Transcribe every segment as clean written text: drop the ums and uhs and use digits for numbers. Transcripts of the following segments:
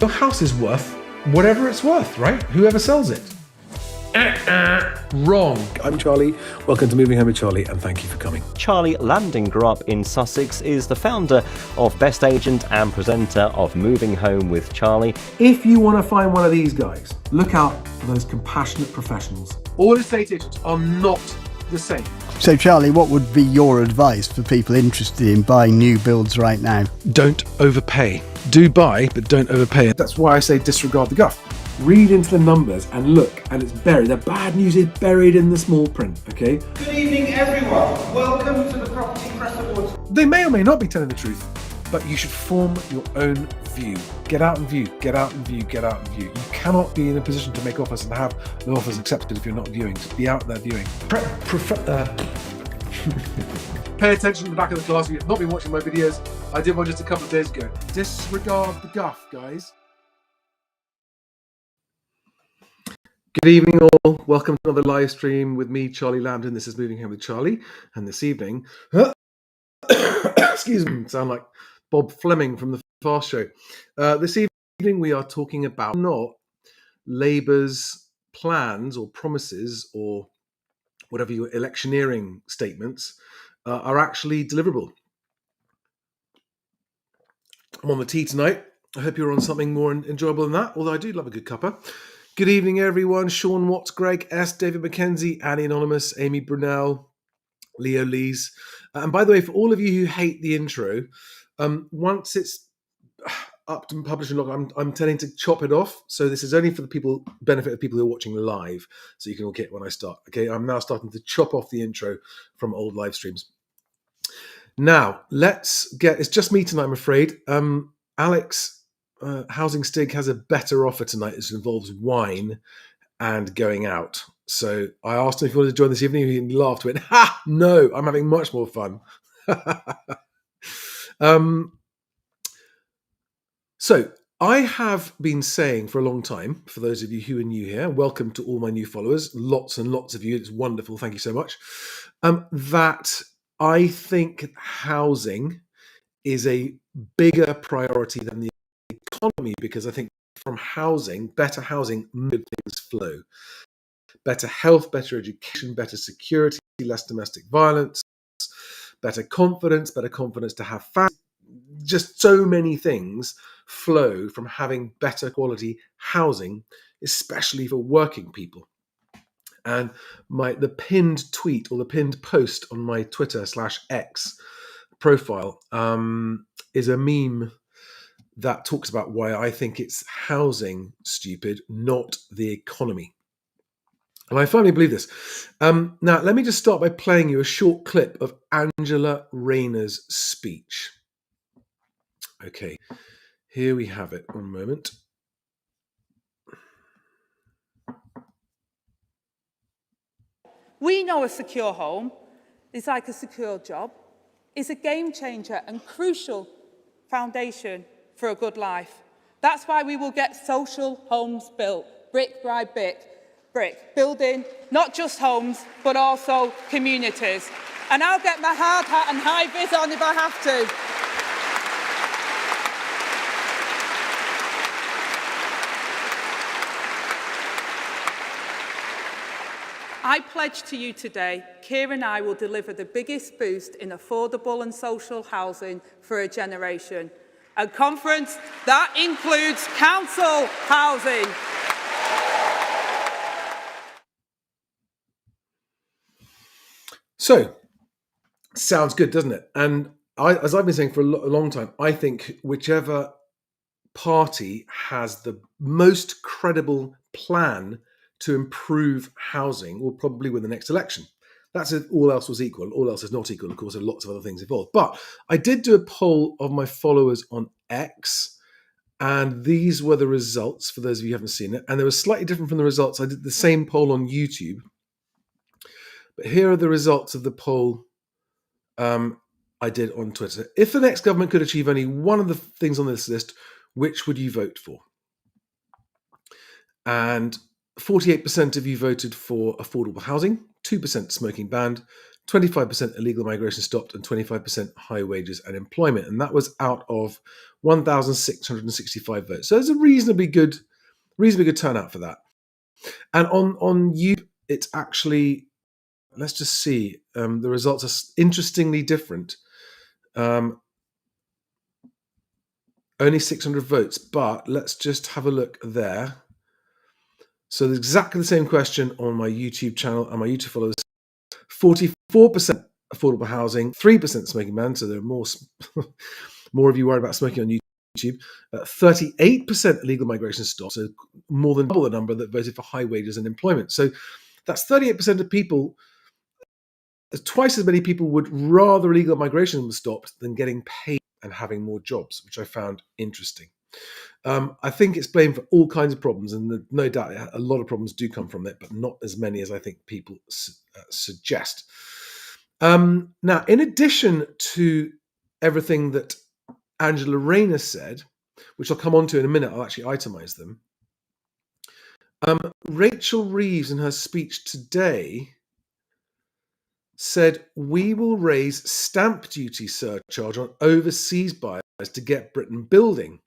Your house is worth whatever it's worth, right? Whoever sells it. Wrong. I'm Charlie. Welcome to Moving Home with Charlie, and thank you for coming. Charlie Landing grew up in Sussex, is the founder of Best Agent and presenter of Moving Home with Charlie. If you want to find one of these guys, look out for those compassionate professionals. All estate agents are not the same. So Charlie, what would be your advice for people interested in buying new builds right now? Don't overpay. Do buy, but don't overpay. That's why I say disregard the guff. Read into the numbers and look, and it's buried. The bad news is buried in the small print, okay? Good evening, everyone. Welcome to the Property Press Awards. They may or may not be telling the truth, but you should form your own view. Get out and view, get out and view, get out and view. You cannot be in a position to make offers and have no offers accepted if you're not viewing. So be out there viewing. Pay attention to the back of the class if you've not been watching my videos. I did one just a couple of days ago. Disregard the guff, guys. Good evening all, welcome to another live stream with me, Charlie Lambden. This is Moving Home with Charlie, and this evening, excuse me, sound like Bob Fleming from the Fast Show. This evening we are talking about not Labour's plans or promises or whatever your electioneering statements are actually deliverable. I'm on the tea tonight. I hope you're on something more enjoyable than that, although I do love a good cuppa. Good evening, everyone. Sean Watts, Greg S., David McKenzie, Annie Anonymous, Amy Brunel, Leo Lees. And by the way, for all of you who hate the intro, once it's up to publishing log, I'm tending to chop it off. So this is only for the benefit of people who are watching live, so you can all get when I start. Okay, I'm now starting to chop off the intro from old live streams. Now, it's just me tonight, I'm afraid. Alex... Housing Stig has a better offer tonight that involves wine and going out. So I asked him if he wanted to join this evening. He laughed, went, "Ha! No, I'm having much more fun." So I have been saying for a long time, for those of you who are new here, welcome to all my new followers, lots and lots of you. It's wonderful. Thank you so much. That I think housing is a bigger priority than the economy, because I think from housing, better housing, good things flow. Better health, better education, better security, less domestic violence, better confidence to have family. Just so many things flow from having better quality housing, especially for working people. And the pinned tweet or the pinned post on my Twitter/X profile is a meme that talks about why I think it's housing stupid, not the economy. And I firmly believe this. Now, let me just start by playing you a short clip of Angela Rayner's speech. Okay, here we have it. One moment. We know a secure home is like a secure job, is a game changer and crucial foundation for a good life. That's why we will get social homes built, brick by brick, building not just homes, but also communities. And I'll get my hard hat and high vis on if I have to. I pledge to you today, Keir and I will deliver the biggest boost in affordable and social housing for a generation. A conference that includes council housing. So, sounds good, doesn't it? And as I've been saying for a long time, I think whichever party has the most credible plan to improve housing will probably win the next election. That's if all else was equal. All else is not equal. Of course, there are lots of other things involved. But I did do a poll of my followers on X, and these were the results for those of you who haven't seen it. And they were slightly different from the results. I did the same poll on YouTube. But here are the results of the poll I did on Twitter. If the next government could achieve only one of the things on this list, which would you vote for? And 48% of you voted for affordable housing, 2% smoking banned, 25% illegal migration stopped, and 25% high wages and employment. And that was out of 1,665 votes. So it's a reasonably good turnout for that. And on YouTube, it's actually, let's just see, the results are interestingly different. Only 600 votes, but let's just have a look there. So there's exactly the same question on my YouTube channel and my YouTube followers. 44% affordable housing, 3% smoking ban. So there are more of you worried about smoking on YouTube. 38% illegal migration stop. So more than double the number that voted for high wages and employment. So that's 38% of people. Twice as many people would rather illegal migration was stopped than getting paid and having more jobs, which I found interesting. I think it's blamed for all kinds of problems, and no doubt a lot of problems do come from it, but not as many as I think people suggest. Now, in addition to everything that Angela Rayner said, which I'll come on to in a minute, I'll actually itemize them. Rachel Reeves, in her speech today, said, we will raise stamp duty surcharge on overseas buyers to get Britain building.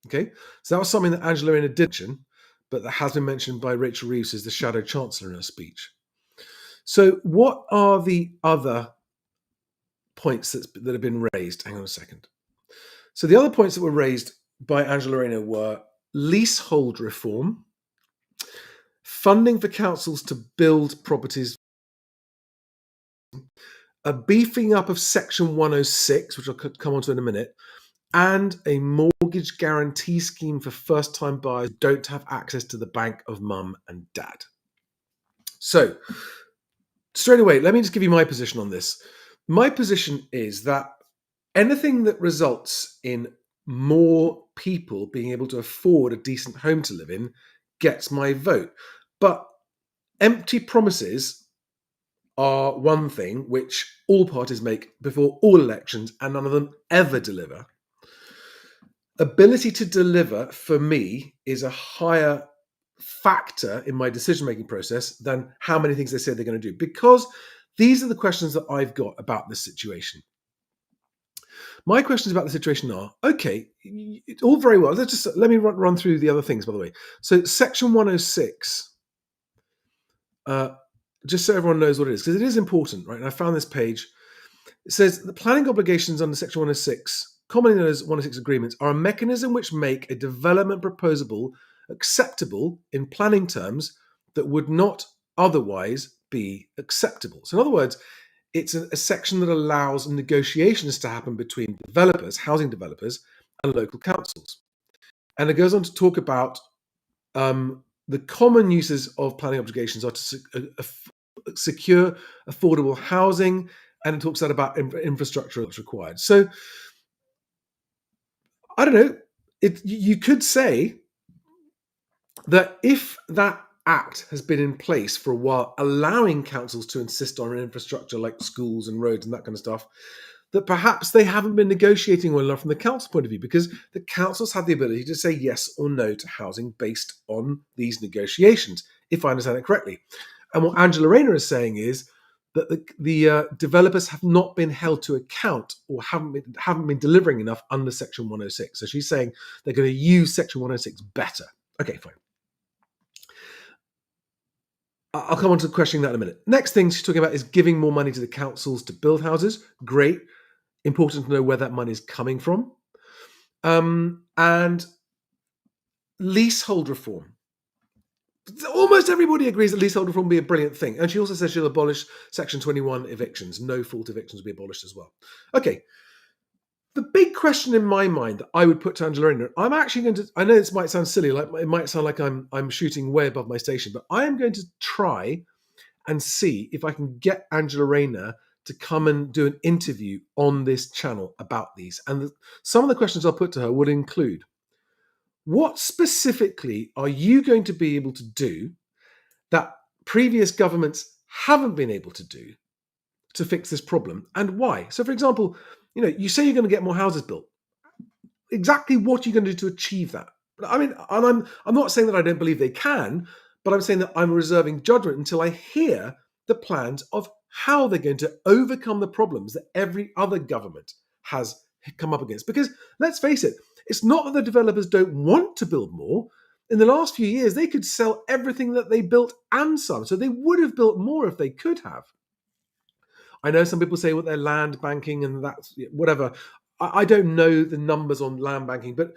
Okay, so that was something that Angela Rayner did mention, but that has been mentioned by Rachel Reeves as the Shadow Chancellor in her speech. So what are the other points that have been raised? Hang on a second. So the other points that were raised by Angela Rayner were leasehold reform, funding for councils to build properties, a beefing up of Section 106, which I'll come on to in a minute, and a mortgage guarantee scheme for first-time buyers who don't have access to the bank of mum and dad. So, straight away, let me just give you my position on this. My position is that anything that results in more people being able to afford a decent home to live in gets my vote. But empty promises are one thing which all parties make before all elections, and none of them ever deliver. Ability to deliver, for me, is a higher factor in my decision-making process than how many things they say they're going to do, because these are the questions that I've got about this situation. My questions about the situation are, okay, it's all very well. Let me run through the other things, by the way. So Section 106, just so everyone knows what it is, because it is important, right? And I found this page. It says the planning obligations under Section 106, commonly known as 106 agreements, are a mechanism which make a development proposal acceptable in planning terms that would not otherwise be acceptable. So in other words, it's a section that allows negotiations to happen between developers, housing developers, and local councils. And it goes on to talk about the common uses of planning obligations are to secure affordable housing, and it talks about infrastructure that's required. So, I don't know, you could say that if that act has been in place for a while, allowing councils to insist on an infrastructure like schools and roads and that kind of stuff, that perhaps they haven't been negotiating well enough from the council point of view, because the councils have the ability to say yes or no to housing based on these negotiations, if I understand it correctly. And what Angela Rayner is saying is that the developers have not been held to account, or haven't been delivering enough under Section 106. So she's saying they're going to use Section 106 better. Okay, fine. I'll come on to questioning that in a minute. Next thing she's talking about is giving more money to the councils to build houses. Great. Important to know where that money is coming from. And leasehold reform. Almost everybody agrees that leasehold reform will be a brilliant thing. And she also says she'll abolish Section 21 evictions. No fault evictions will be abolished as well. Okay. The big question in my mind that I would put to Angela Rayner, I'm actually going to, I know this might sound silly, like it might sound like I'm shooting way above my station, but I am going to try and see if I can get Angela Rayner to come and do an interview on this channel about these. And some of the questions I'll put to her would include, what specifically are you going to be able to do that previous governments haven't been able to do to fix this problem, and why? So, for example, you say you're going to get more houses built. Exactly what are you going to do to achieve that? I mean, and I'm not saying that I don't believe they can, but I'm saying that I'm reserving judgment until I hear the plans of how they're going to overcome the problems that every other government has come up against. Because let's face it, it's not that the developers don't want to build more. In the last few years, they could sell everything that they built and some. So they would have built more if they could have. I know some people say, well, they're land banking and that's whatever. I don't know the numbers on land banking, but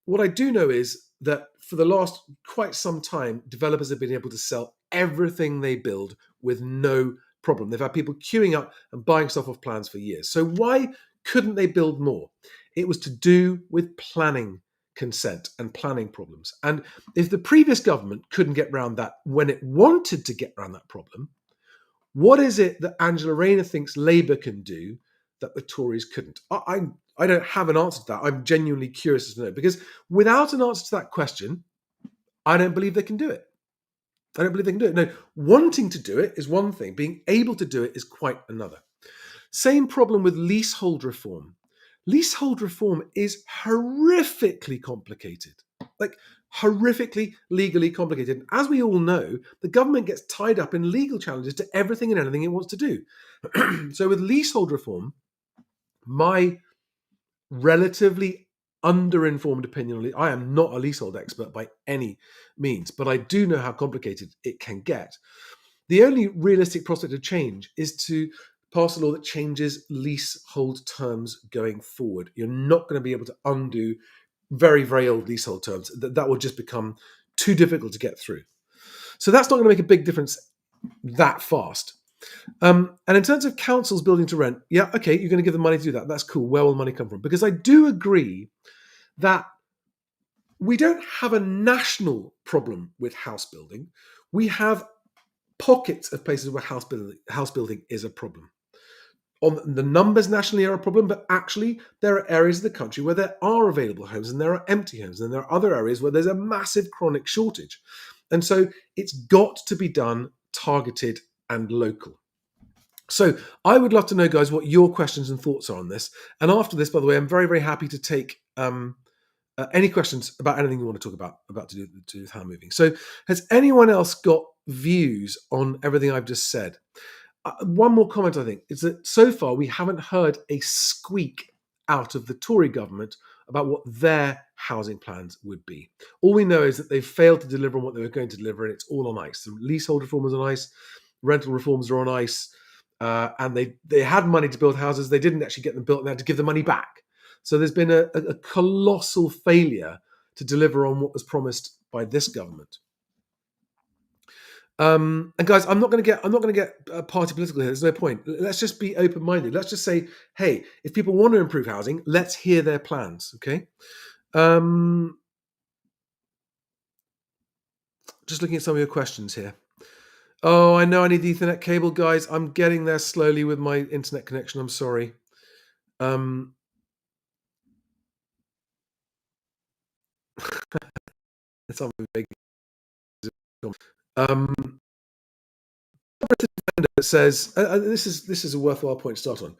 what I do know is that for the last quite some time, developers have been able to sell everything they build with no problem. They've had people queuing up and buying stuff off plans for years. So why couldn't they build more? It was to do with planning consent and planning problems. And if the previous government couldn't get around that when it wanted to get around that problem, what is it that Angela Rayner thinks Labour can do that the Tories couldn't? I don't have an answer to that. I'm genuinely curious to know, because without an answer to that question, I don't believe they can do it. I don't believe they can do it. No, wanting to do it is one thing. Being able to do it is quite another. Same problem with leasehold reform. Leasehold reform is horrifically complicated. Like, horrifically legally complicated. And as we all know, the government gets tied up in legal challenges to everything and anything it wants to do. So with leasehold reform, my relatively underinformed opinion on it, I am not a leasehold expert by any means, but I do know how complicated it can get. The only realistic prospect of change is to pass a law that changes leasehold terms going forward. You're not going to be able to undo very, very old leasehold terms. That will just become too difficult to get through. So that's not going to make a big difference that fast. And in terms of councils building to rent, yeah, okay, you're going to give them money to do that. That's cool. Where will the money come from? Because I do agree that we don't have a national problem with house building. We have pockets of places where house building is a problem. On the numbers nationally are a problem, but actually there are areas of the country where there are available homes and there are empty homes, and there are other areas where there's a massive chronic shortage. And so it's got to be done targeted and local. So I would love to know, guys, what your questions and thoughts are on this. And after this, by the way, I'm very, very happy to take any questions about anything you want to talk about to do with hand moving. So has anyone else got views on everything I've just said? One more comment, I think, is that so far we haven't heard a squeak out of the Tory government about what their housing plans would be. All we know is that they've failed to deliver on what they were going to deliver, and it's all on ice. The leasehold reforms are on ice, rental reforms are on ice, and they had money to build houses. They didn't actually get them built, and they had to give the money back. So there's been a colossal failure to deliver on what was promised by this government. And guys, I'm not going to get party political here. There's no point. Let's just be open-minded. Let's just say, hey, if people want to improve housing, let's hear their plans. Okay. Just looking at some of your questions here. Oh, I know I need the Ethernet cable, guys. I'm getting there slowly with my internet connection. I'm sorry. It's something big. It says, this is a worthwhile point to start on.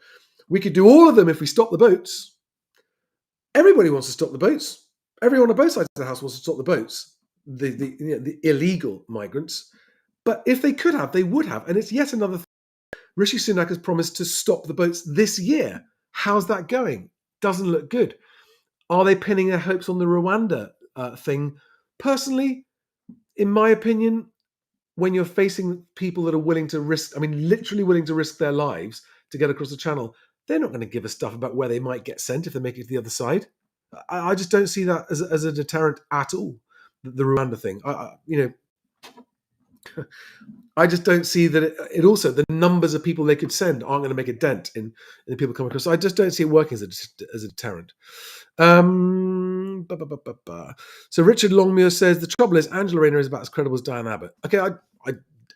We could do all of them if we stop the boats. Everybody wants to stop the boats. Everyone on both sides of the house wants to stop the boats, the illegal migrants. But if they could have, they would have. And it's yet another thing. Rishi Sunak has promised to stop the boats this year. How's that going? Doesn't look good. Are they pinning their hopes on the Rwanda thing? Personally, in my opinion, when you're facing people that are willing to risk, literally willing to risk their lives to get across the channel, they're not going to give a stuff about where they might get sent if they make it to the other side. I just don't see that as a deterrent at all, the Rwanda thing. I just don't see that it also, the numbers of people they could send aren't going to make a dent in the people coming across. So I just don't see it working as a deterrent. So Richard Longmuir says, the trouble is Angela Rayner is about as credible as Diane Abbott. Okay, I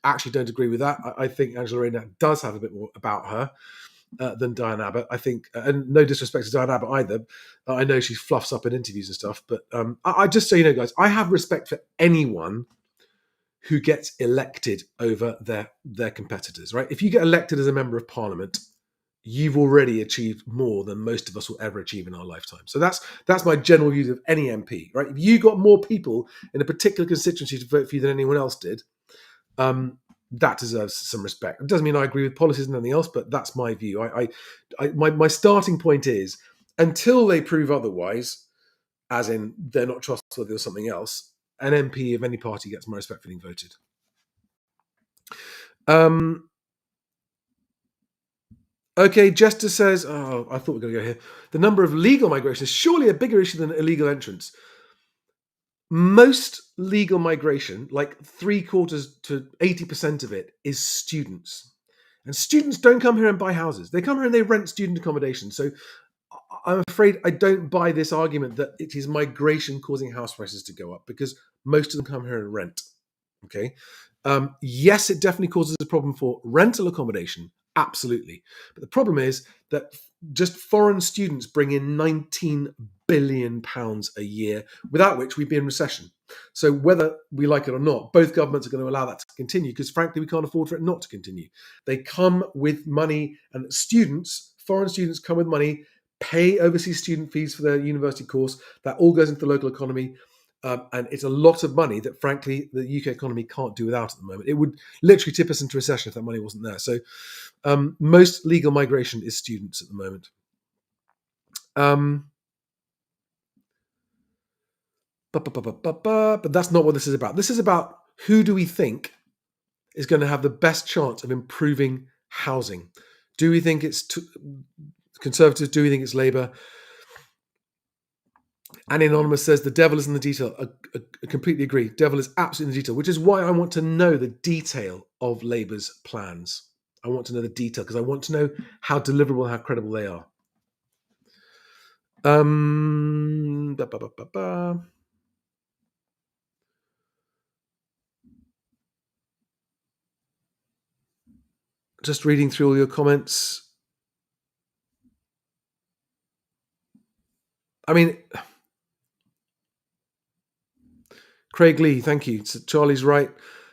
actually don't agree with that. I think Angela Rayner does have a bit more about her than Diane Abbott. I think, and no disrespect to Diane Abbott either. I know she fluffs up in interviews and stuff, but I just so you know, guys, I have respect for anyone who gets elected over their competitors, right? If you get elected as a member of parliament, you've already achieved more than most of us will ever achieve in our lifetime. So that's my general view of any MP, right? If you got more people in a particular constituency to vote for you than anyone else did, that deserves some respect. It doesn't mean I agree with policies and anything else, but that's my view. My starting point is, until they prove otherwise, as in they're not trustworthy or something else, an MP of any party gets my respect for being voted. Okay, Jester says, oh, I thought we were going to go here. The number of legal migration is surely a bigger issue than illegal entrance. Most legal migration, like 3/4 to 80% of it, is students. And students don't come here and buy houses. They come here and they rent student accommodation. So I'm afraid I don't buy this argument that it is migration causing house prices to go up, because most of them come here and rent. Okay. Yes, it definitely causes a problem for rental accommodation. Absolutely. But the problem is that just foreign students bring in £19 billion a year, without which we'd be in recession. So whether we like it or not, both governments are going to allow that to continue, because frankly, we can't afford for it not to continue. They come with money, and foreign students come with money, pay overseas student fees for their university course. That all goes into the local economy. And it's a lot of money that, frankly, the UK economy can't do without at the moment. It would literally tip us into recession if that money wasn't there. So most legal migration is students at the moment. But that's not what this is about. This is about who do we think is going to have the best chance of improving housing. Do we think it's Conservatives? Do we think it's Labour? And Anonymous says the devil is in the detail. I completely agree. Devil is absolutely in the detail, which is why I want to know the detail of Labour's plans. I want to know the detail because I want to know how deliverable, how credible they are. Just reading through all your comments. I mean, Craig Lee, thank you. So Charlie's right.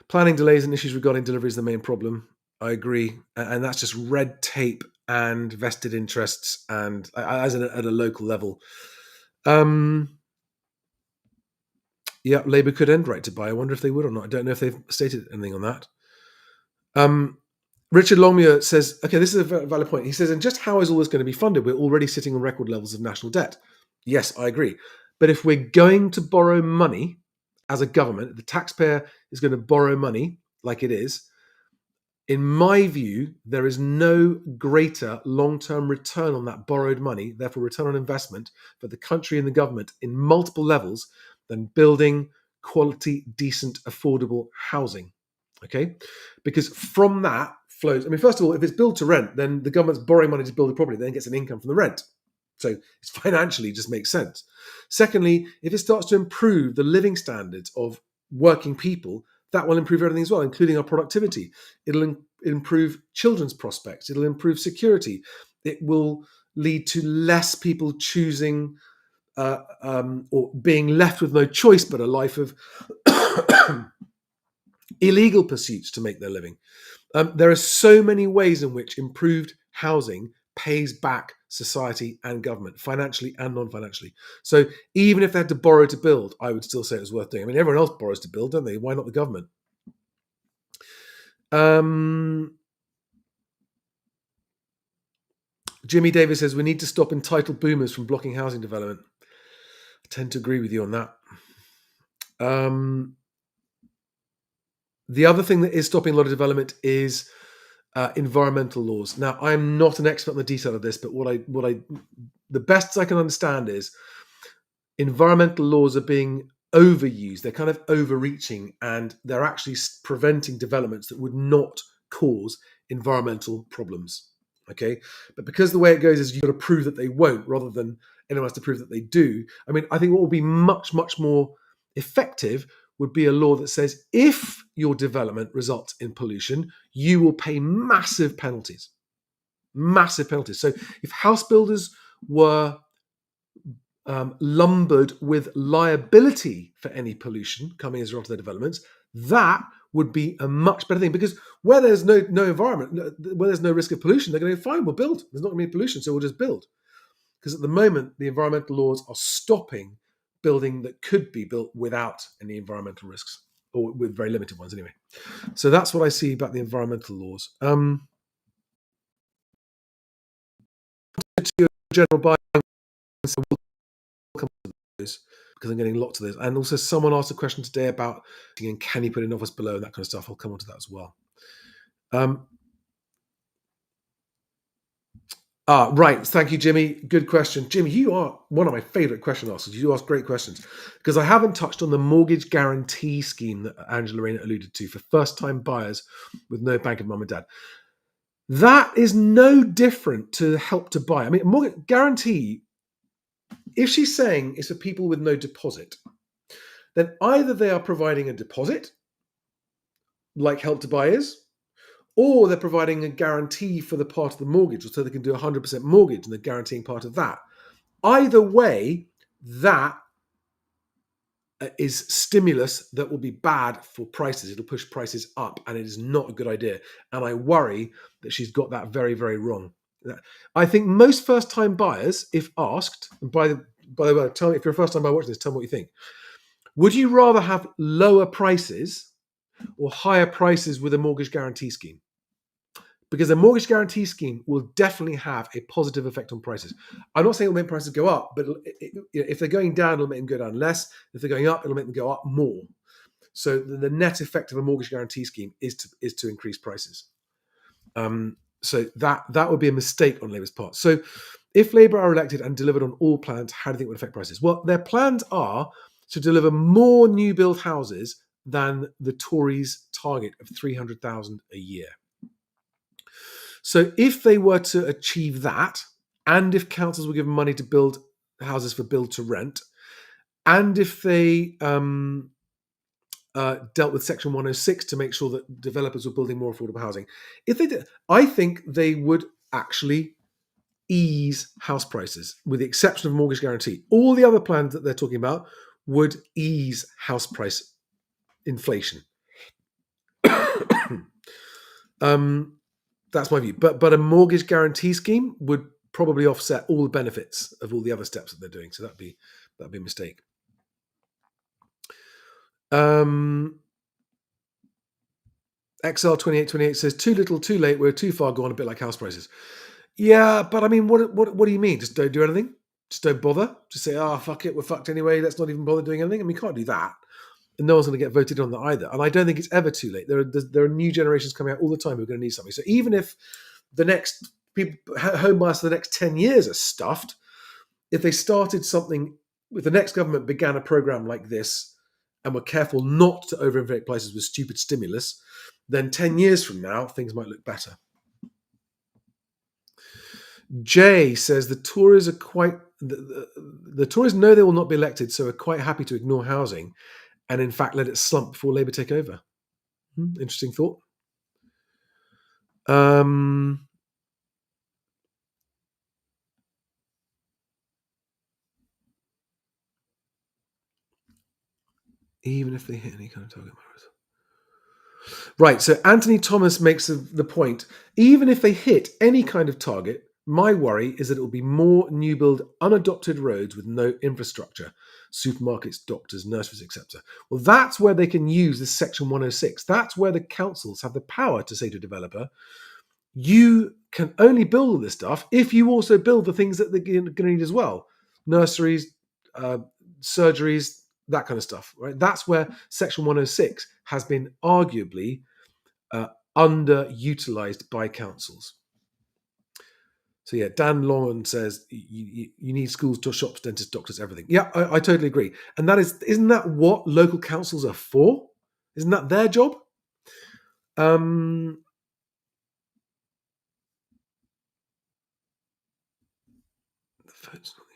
Planning delays and issues regarding delivery is the main problem. I agree. And that's just red tape and vested interests, and as at a local level. Yeah, Labour could end right to buy. I wonder if they would or not. I don't know if they've stated anything on that. Richard Longmuir says, okay, this is a valid point. He says, and just how is all this going to be funded? We're already sitting on record levels of national debt. Yes, I agree. But if we're going to borrow money as a government, the taxpayer is going to borrow money like it is. In my view, there is no greater long-term return on that borrowed money, therefore return on investment for the country and the government in multiple levels, than building quality, decent, affordable housing. Okay? Because from that flows, I mean, first of all, if it's build to rent, then the government's borrowing money to build a property, then it gets an income from the rent. So it's financially just makes sense. Secondly, if it starts to improve the living standards of working people, that will improve everything as well, including our productivity. It'll improve children's prospects. It'll improve security. It will lead to less people choosing or being left with no choice but a life of illegal pursuits to make their living. There are so many ways in which improved housing pays back society and government, financially and non-financially. So even if they had to borrow to build, I would still say it was worth doing. I mean, everyone else borrows to build, don't they? Why not the government? Jimmy Davis says, we need to stop entitled boomers from blocking housing development. I tend to agree with you on that. The other thing that is stopping a lot of development is environmental laws. Now, I'm not an expert on the detail of this, but the best I can understand is environmental laws are being overused. They're kind of overreaching, and they're actually preventing developments that would not cause environmental problems. Okay, but because the way it goes is you've got to prove that they won't, rather than anyone has to prove that they do. I mean, I think what will be much, much more effective would be a law that says if your development results in pollution, you will pay massive penalties. Massive penalties. So if house builders were lumbered with liability for any pollution coming as a result of their developments, that would be a much better thing, because where there's no environment, where there's no risk of pollution, they're going to go, fine, we'll build. There's not going to be pollution, so we'll just build. Because at the moment, the environmental laws are stopping building that could be built without any environmental risks. or with very limited ones anyway. So that's what I see about the environmental laws. To your general buying, so we'll come to those because I'm getting lots of those. And also, someone asked a question today about and can you put in office below and that kind of stuff. I'll come on to that as well. Right. Thank you, Jimmy. Good question. Jimmy, you are one of my favourite question askers. You ask great questions because I haven't touched on the mortgage guarantee scheme that Angela Rayner alluded to for first-time buyers with no bank of mum and dad. That is no different to Help to Buy. I mean, mortgage guarantee, if she's saying it's for people with no deposit, then either they are providing a deposit, like Help to Buy is, or they're providing a guarantee for the part of the mortgage, so they can do 100% mortgage and they're guaranteeing part of that. Either way, that is stimulus that will be bad for prices. It'll push prices up, and it is not a good idea. And I worry that she's got that very, very wrong. I think most first-time buyers, if asked, and by the way, tell me if you're a first-time buyer watching this, tell me what you think. Would you rather have lower prices or higher prices with a mortgage guarantee scheme? Because a mortgage guarantee scheme will definitely have a positive effect on prices. I'm not saying it'll make prices go up, but if they're going down, it'll make them go down less. If they're going up, it'll make them go up more. So the net effect of a mortgage guarantee scheme is to increase prices. So that would be a mistake on Labour's part. So if Labour are elected and delivered on all plans, how do you think it would affect prices? Well, their plans are to deliver more new build houses than the Tories' target of 300,000 a year. So if they were to achieve that, and if councils were given money to build houses for build to rent, and if they dealt with Section 106 to make sure that developers were building more affordable housing, if they did, I think they would actually ease house prices, with the exception of mortgage guarantee. All the other plans that they're talking about would ease house price inflation. That's my view. But a mortgage guarantee scheme would probably offset all the benefits of all the other steps that they're doing. So that'd be a mistake. XL2828 says, too little, too late, we're too far gone, a bit like house prices. Yeah, but I mean, what do you mean? Just don't do anything? Just don't bother? Just say, fuck it, we're fucked anyway, let's not even bother doing anything? I mean, we can't do that. And no one's going to get voted on that either. And I don't think it's ever too late. There are new generations coming out all the time who are going to need something. So even if the next home buyers for the next 10 years are stuffed, if they started something, if the next government began a program like this and were careful not to overinflate prices with stupid stimulus, then 10 years from now, things might look better. Jay says the Tories are the Tories know they will not be elected, so are quite happy to ignore housing and in fact let it slump before Labour take over. Interesting thought. Even if they hit any kind of target. Right, so Anthony Thomas makes the point, even if they hit any kind of target, my worry is that it will be more new build unadopted roads with no infrastructure, supermarkets, doctors, nurseries, etc. Well, that's where they can use this Section 106. That's where the councils have the power to say to a developer, you can only build all this stuff if you also build the things that they're going to need as well. Nurseries, surgeries, that kind of stuff, right? That's where Section 106 has been arguably underutilized by councils. So yeah, Dan Longan says you need schools, shops, dentists, doctors, everything. Yeah, I totally agree. And isn't that what local councils are for? Isn't that their job? The phone's not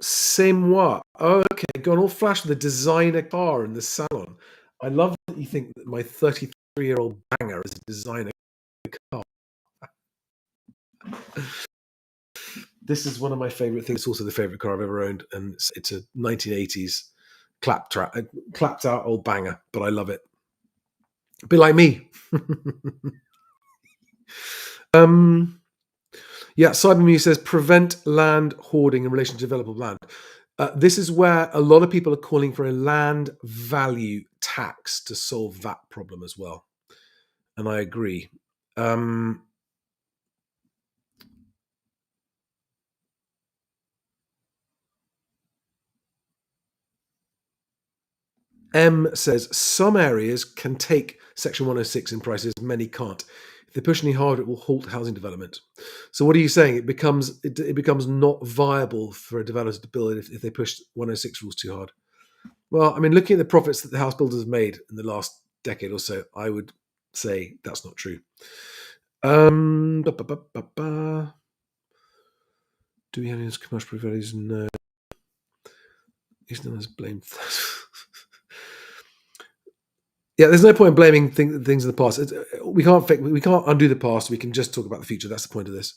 C'est moi. Oh, okay, gone all flash with the designer car in the salon. I love that you think that my 33-year-old banger is a designer car. This is one of my favourite things. It's also the favourite car I've ever owned, and it's a 1980s clapped out old banger, but I love it. A bit like me. Yeah, Cybermuse says prevent land hoarding in relation to developable land. This is where a lot of people are calling for a land value tax to solve that problem as well. And I agree. M says some areas can take Section 106 in prices, many can't. If they push any harder, it will halt housing development. So what are you saying? It becomes not viable for a developer to build it if they push 106 rules too hard. Well, I mean, looking at the profits that the house builders have made in the last decade or so, I would say that's not true. Do we have any commercial properties? No. He's not as blamed. Yeah, there's no point in blaming things in the past. We can't undo the past. We can just talk about the future. That's the point of this.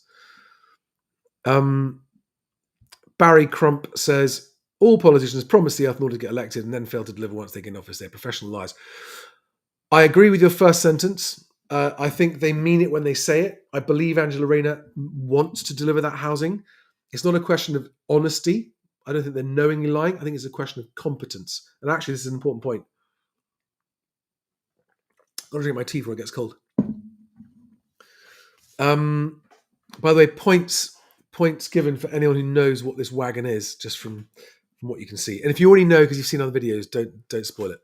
Barry Crump says all politicians promise the earth in order to get elected and then fail to deliver once they get in office. They're professional lies. I agree with your first sentence. I think they mean it when they say it. I believe Angela Rayner wants to deliver that housing. It's not a question of honesty. I don't think they're knowingly lying. I think it's a question of competence. And actually, this is an important point. I've got to drink my tea before it gets cold. By the way, points given for anyone who knows what this wagon is, just from what you can see. And if you already know because you've seen other videos, don't spoil it.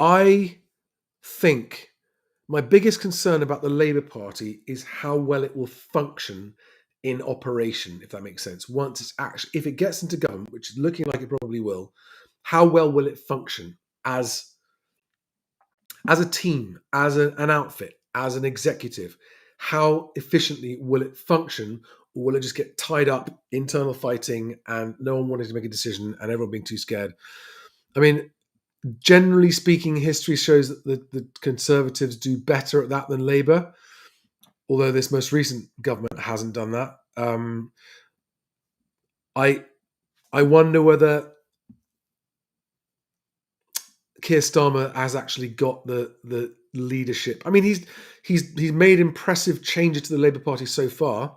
I think my biggest concern about the Labour Party is how well it will function in operation, if that makes sense. Once it's actually, if it gets into government, which is looking like it probably will, how well will it function as a team, as an outfit, as an executive? How efficiently will it function, or will it just get tied up, internal fighting, and no one wanting to make a decision, and everyone being too scared? I mean, generally speaking, history shows that the Conservatives do better at that than Labour, although this most recent government hasn't done that. I wonder whether Keir Starmer has actually got the leadership. I mean, he's made impressive changes to the Labour Party so far,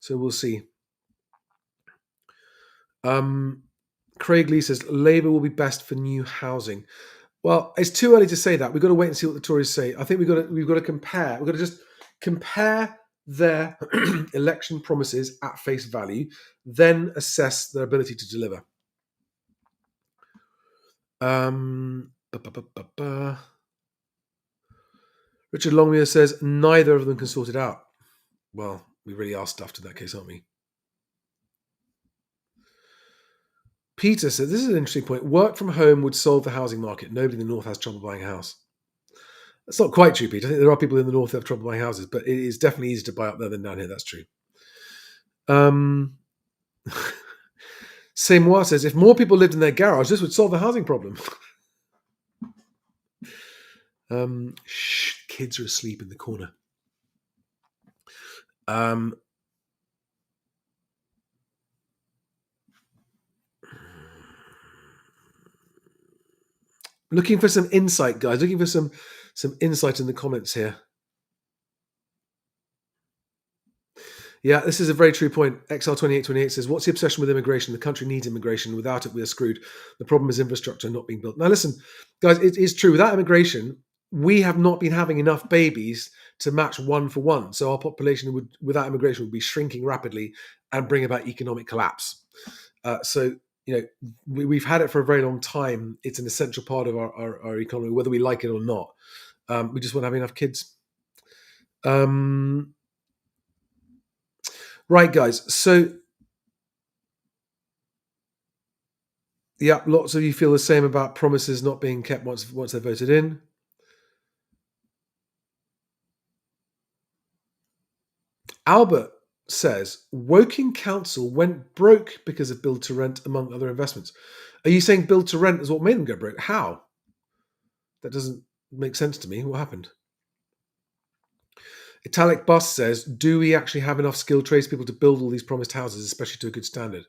so we'll see. Craig Lee says Labour will be best for new housing. Well, it's too early to say that. We've got to wait and see what the Tories say. I think we've got to compare. We've got to just compare their election promises at face value, then assess their ability to deliver. Richard Longmere says neither of them can sort it out. Well, we really are stuffed in that case, aren't we? Peter says this is an interesting point. Work from home would solve the housing market. Nobody in the north has trouble buying a house. That's not quite true, Peter. I think there are people in the north who have trouble buying houses, but it is definitely easier to buy up there than down here. That's true. Seymour says if more people lived in their garage, this would solve the housing problem. Shh, kids are asleep in the corner. Looking for some insight, guys. Looking for some insight in the comments here. Yeah, this is a very true point. XL2828 says, what's the obsession with immigration? The country needs immigration. Without it, we are screwed. The problem is infrastructure not being built. Now, listen, guys, it is true. Without immigration, we have not been having enough babies to match one for one. So our population without immigration would be shrinking rapidly and bring about economic collapse. So, you know, we've had it for a very long time. It's an essential part of our economy, whether we like it or not. We just won't have enough kids. Right, guys. So, yeah, lots of you feel the same about promises not being kept once they're voted in. Albert says, Woking Council went broke because of build to rent, among other investments. Are you saying build to rent is what made them go broke? How? That doesn't make sense to me. What happened? Italic Bus says, do we actually have enough skilled tradespeople to build all these promised houses, especially to a good standard?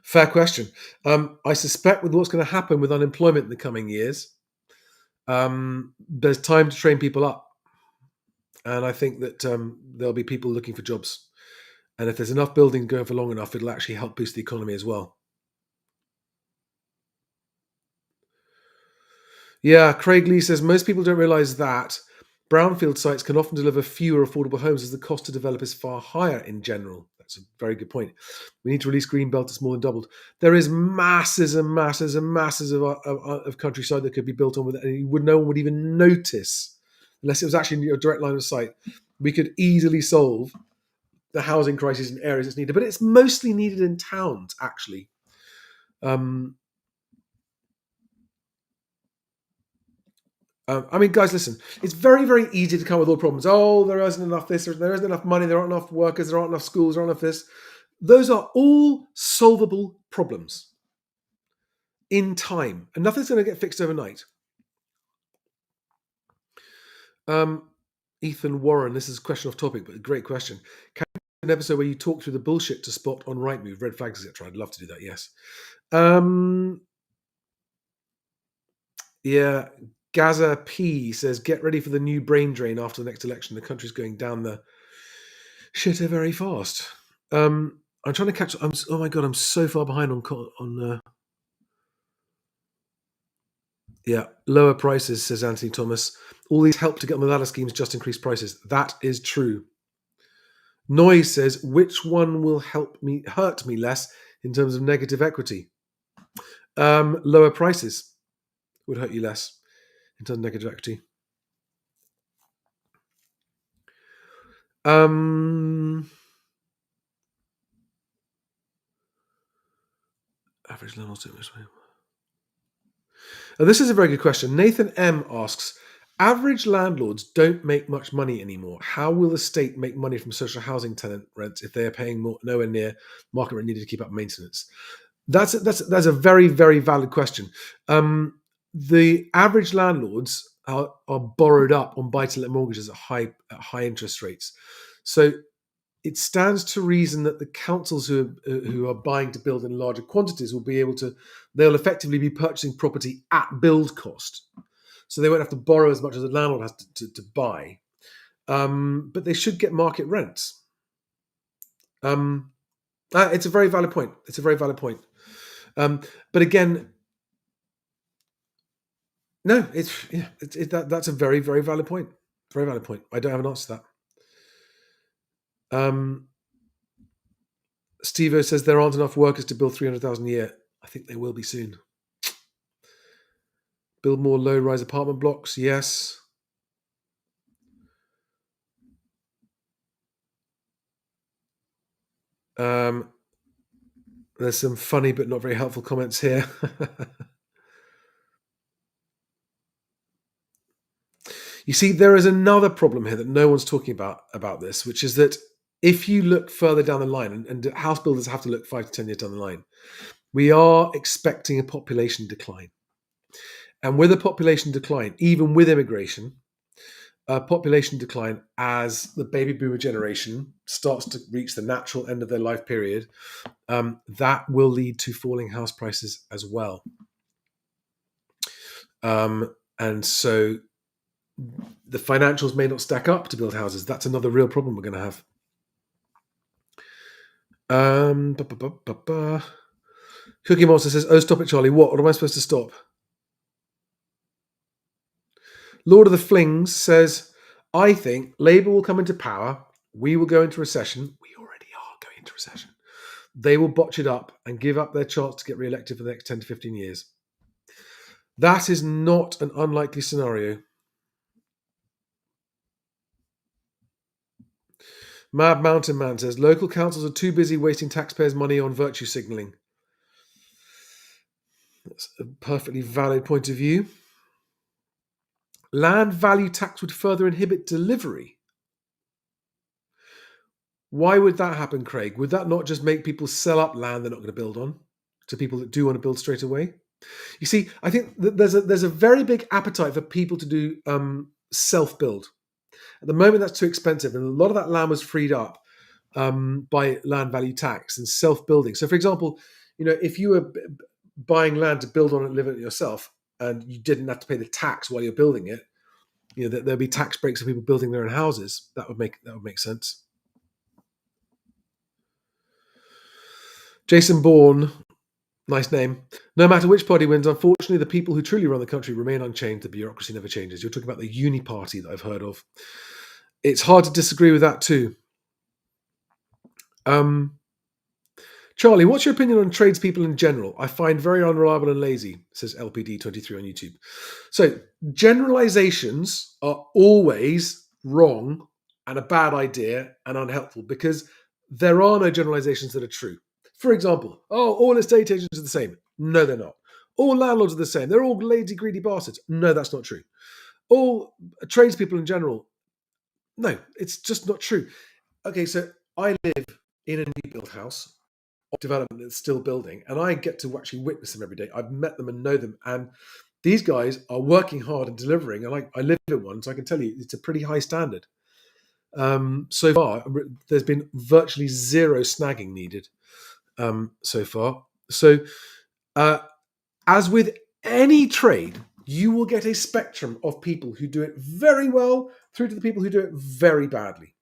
Fair question. I suspect with what's going to happen with unemployment in the coming years, There's time to train people up. And I think that there'll be people looking for jobs. And if there's enough building going for long enough, it'll actually help boost the economy as well. Yeah, Craig Lee says most people don't realise that brownfield sites can often deliver fewer affordable homes as the cost to develop is far higher in general. That's a very good point. We need to release Greenbelt. It's more than doubled. There is masses and masses and masses of countryside that could be built on with it, and no one would even notice unless it was actually in a direct line of sight. We could easily solve the housing crisis in areas that's needed, but it's mostly needed in towns, actually. I mean, guys, listen, it's very, very easy to come with all problems. Oh, there isn't enough this, there isn't enough money, there aren't enough workers, there aren't enough schools, there aren't enough this. Those are all solvable problems in time, and nothing's going to get fixed overnight. Ethan Warren, this is a question off topic, but a great question. Can you do an episode where you talk through the bullshit to spot on Rightmove, red flags, etc.? I'd love to do that, yes. Yeah, Gaza P says, get ready for the new brain drain after the next election. The country's going down the shitter very fast. I'm trying to catch. Oh my god, I'm so far behind on. Yeah, lower prices, says Anthony Thomas. All these help to get on the ladder schemes just increase prices. That is true. Noise says, which one will hurt me less in terms of negative equity? Lower prices would hurt you less in terms of negative equity. Average landlords don't this way. And this is a very good question. Nathan M asks, average landlords don't make much money anymore. How will the state make money from social housing tenant rents if they are paying nowhere near market rent needed to keep up maintenance? That's a very, very valid question. The average landlords are borrowed up on buy-to-let mortgages at high interest rates. So it stands to reason that the councils who are buying to build in larger quantities they'll effectively be purchasing property at build cost. So they won't have to borrow as much as the landlord has to buy. But they should get market rents. It's a very valid point. But again, no, that's a very, very valid point. Very valid point. I don't have an answer to that. Steve-O says there aren't enough workers to build 300,000 a year. I think they will be soon. Build more low-rise apartment blocks. Yes. There's some funny but not very helpful comments here. You see, there is another problem here that no one's talking about this, which is that if you look further down the line, and house builders have to look 5 to 10 years down the line, we are expecting a population decline. And with a population decline, even with immigration, a population decline as the baby boomer generation starts to reach the natural end of their life period, that will lead to falling house prices as well. And so the financials may not stack up to build houses. That's another real problem we're going to have. Cookie Monster says, oh, stop it, Charlie. What am I supposed to stop? Lord of the Flings says, I think Labour will come into power. We will go into recession. We already are going into recession. They will botch it up and give up their chance to get re-elected for the next 10 to 15 years. That is not an unlikely scenario. Mad Mountain Man says, local councils are too busy wasting taxpayers' money on virtue signalling. That's a perfectly valid point of view. Land value tax would further inhibit delivery. Why would that happen, Craig? Would that not just make people sell up land they're not going to build on to people that do want to build straight away? You see, I think that there's a very big appetite for people to do self-build. At the moment, that's too expensive, and a lot of that land was freed up by land value tax and self-building. So, for example, if you were buying land to build on and live in it yourself, and you didn't have to pay the tax while you're building it, there'd be tax breaks for people building their own houses. That would make sense. Jason Bourne, nice name. No matter which party wins, unfortunately, the people who truly run the country remain unchanged. The bureaucracy never changes. You're talking about the uni party that I've heard of. It's hard to disagree with that too. Charlie, what's your opinion on tradespeople in general? I find very unreliable and lazy, says LPD23 on YouTube. So generalizations are always wrong and a bad idea and unhelpful because there are no generalizations that are true. For example, all estate agents are the same. No, they're not. All landlords are the same. They're all lazy, greedy bastards. No, that's not true. All tradespeople in general. No, it's just not true. Okay, so I live in a new build house development that's still building, and I get to actually witness them every day. I've met them and know them, and these guys are working hard and delivering, and I live in one, so I can tell you it's a pretty high standard. So far, there's been virtually zero snagging needed so far. So as with any trade, you will get a spectrum of people who do it very well through to the people who do it very badly.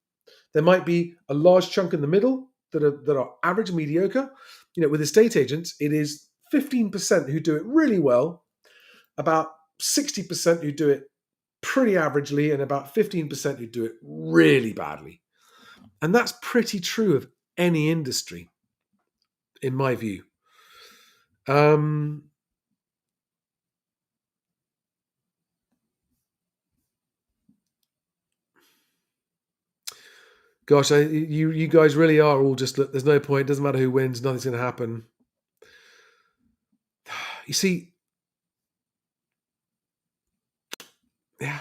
There might be a large chunk in the middle that are average and mediocre. With estate agents, it is 15% who do it really well, about 60% who do it pretty averagely, and about 15% who do it really badly. And that's pretty true of any industry, in my view. Gosh, you guys really are all just, there's no point, it doesn't matter who wins, nothing's going to happen. You see, yeah.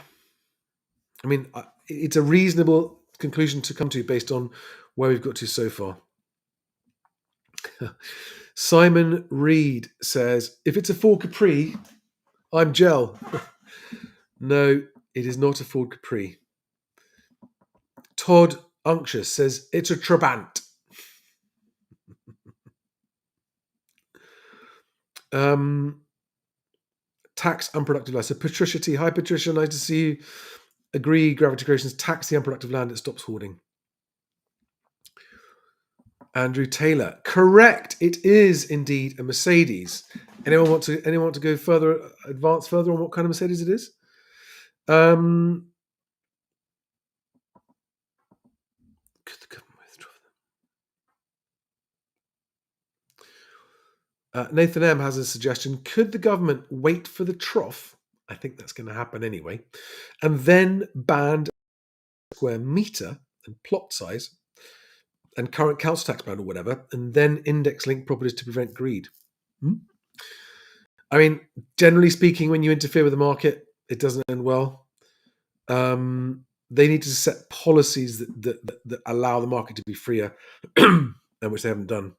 I mean, it's a reasonable conclusion to come to based on where we've got to so far. Simon Reed says, if it's a Ford Capri, I'm gel. No, it is not a Ford Capri. Todd Unctious says, it's a Trabant. Tax unproductive land. So Patricia T. Hi, Patricia. Nice to see you. Agree, Gravity Creations tax the unproductive land. It stops hoarding. Andrew Taylor. Correct. It is indeed a Mercedes. Anyone want to go further, advance further on what kind of Mercedes it is? Could the government withdraw them? Nathan M has a suggestion. Could the government wait for the trough? I think that's going to happen anyway. And then ban square meter and plot size and current council tax band or whatever, and then index link properties to prevent greed. I mean, generally speaking, when you interfere with the market, it doesn't end well. They need to set policies that allow the market to be freer, and which they haven't done.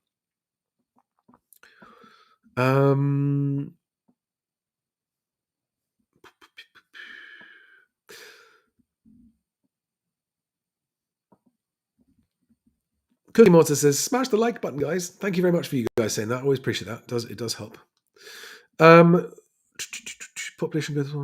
Cookie Monster says, smash the like button, guys. Thank you very much for you guys saying that. I always appreciate that. It does help. Population growth.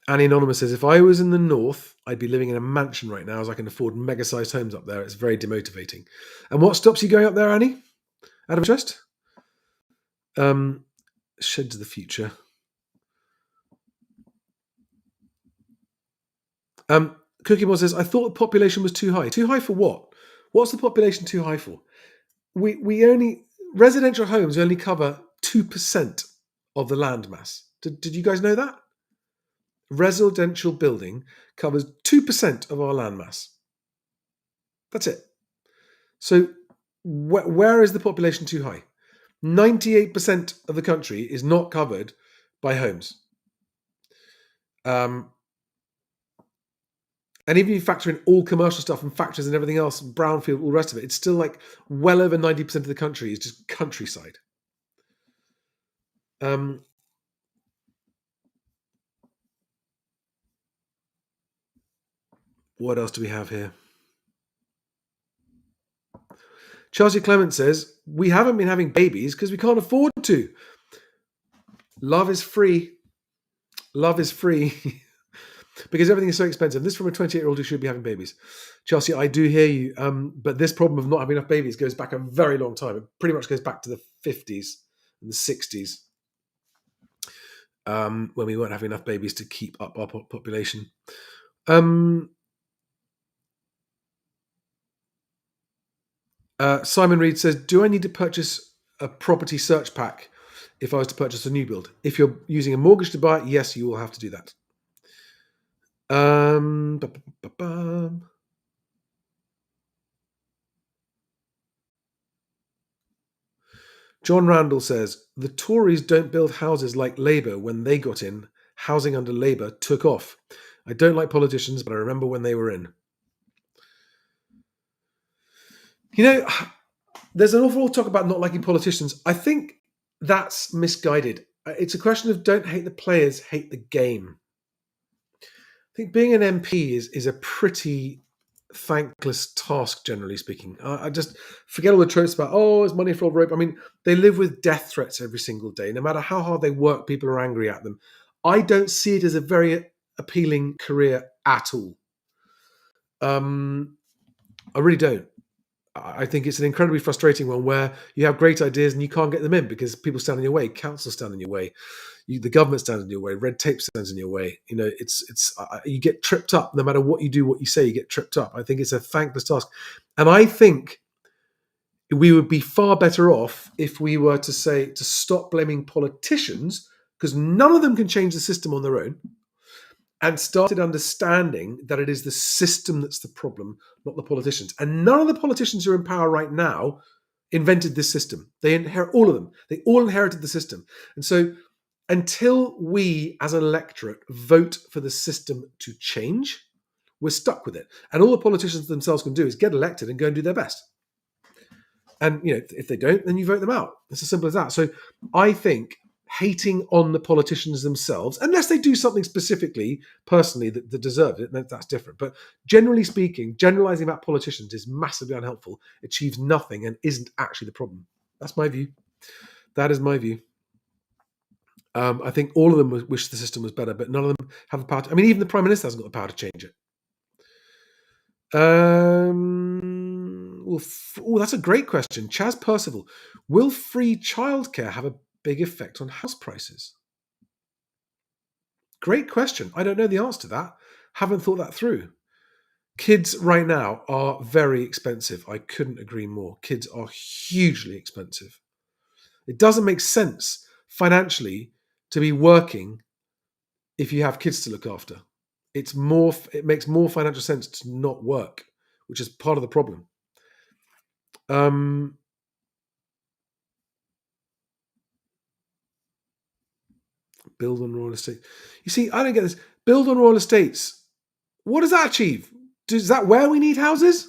Annie Anonymous says, if I was in the north, I'd be living in a mansion right now as I can afford mega-sized homes up there. It's very demotivating. And what stops you going up there, Annie? Out of interest? Sheds of the future. Cookie Mod says, I thought the population was too high. Too high for what? What's the population too high for? Residential homes only cover 2% of the land mass. Did you guys know that? Residential building covers 2% of our land mass. That's it. So where is the population too high? 98% of the country is not covered by homes. And even if you factor in all commercial stuff and factories and everything else, brownfield, all the rest of it, it's still like well over 90% of the country is just countryside. What else do we have here? Chelsea Clement says, we haven't been having babies because we can't afford to. Love is free. Love is free. Because everything is so expensive. This is from a 28-year-old who should be having babies. Chelsea, I do hear you. But this problem of not having enough babies goes back a very long time. It pretty much goes back to the 50s and the 60s. When we weren't having enough babies to keep up our population. Simon Reed says, do I need to purchase a property search pack if I was to purchase a new build? If you're using a mortgage to buy it, yes, you will have to do that. John Randall says, the Tories don't build houses like Labour when they got in. Housing under Labour took off. I don't like politicians, but I remember when they were in. You know, there's an awful lot of talk about not liking politicians. I think that's misguided. It's a question of don't hate the players, hate the game. I think being an MP is a pretty thankless task, generally speaking. I just forget all the tropes about, it's money for old rope. I mean, they live with death threats every single day. No matter how hard they work, people are angry at them. I don't see it as a very appealing career at all. I really don't. I think it's an incredibly frustrating one where you have great ideas and you can't get them in because people stand in your way, councils stand in your way, the government stands in your way, red tape stands in your way. You know, it's you get tripped up no matter what you do, what you say, you get tripped up. I think it's a thankless task, and I think we would be far better off if we were to say to stop blaming politicians because none of them can change the system on their own. And started understanding that it is the system that's the problem, not the politicians. And none of the politicians who are in power right now invented this system. They inherit all of them. They all inherited the system. And so until we as an electorate vote for the system to change, we're stuck with it. And all the politicians themselves can do is get elected and go and do their best. And if they don't, then you vote them out. It's as simple as that. So I think hating on the politicians themselves, unless they do something specifically, personally, that deserve it, then that's different. But generally speaking, generalizing about politicians is massively unhelpful, achieves nothing, and isn't actually the problem. That's my view. That is my view. I think all of them wish the system was better, but none of them have the power to, even the Prime Minister hasn't got the power to change it. That's a great question. Chaz Percival, will free childcare have a big effect on house prices? Great question. I don't know the answer to that. Haven't thought that through. Kids right now are very expensive. I couldn't agree more. Kids are hugely expensive. It doesn't make sense financially to be working if you have kids to look after. It makes more financial sense to not work, which is part of the problem. Build on royal estate. You see, I don't get this. Build on royal estates. What does that achieve? Is that where we need houses?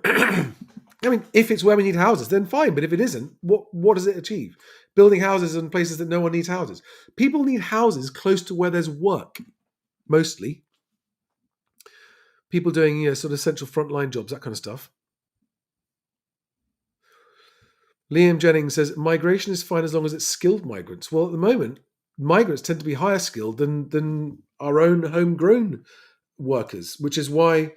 If it's where we need houses, then fine. But if it isn't, what does it achieve? Building houses in places that no one needs houses. People need houses close to where there's work, mostly. People doing sort of central frontline jobs, that kind of stuff. Liam Jennings says, migration is fine as long as it's skilled migrants. Well, at the moment, migrants tend to be higher skilled than our own homegrown workers, which is why,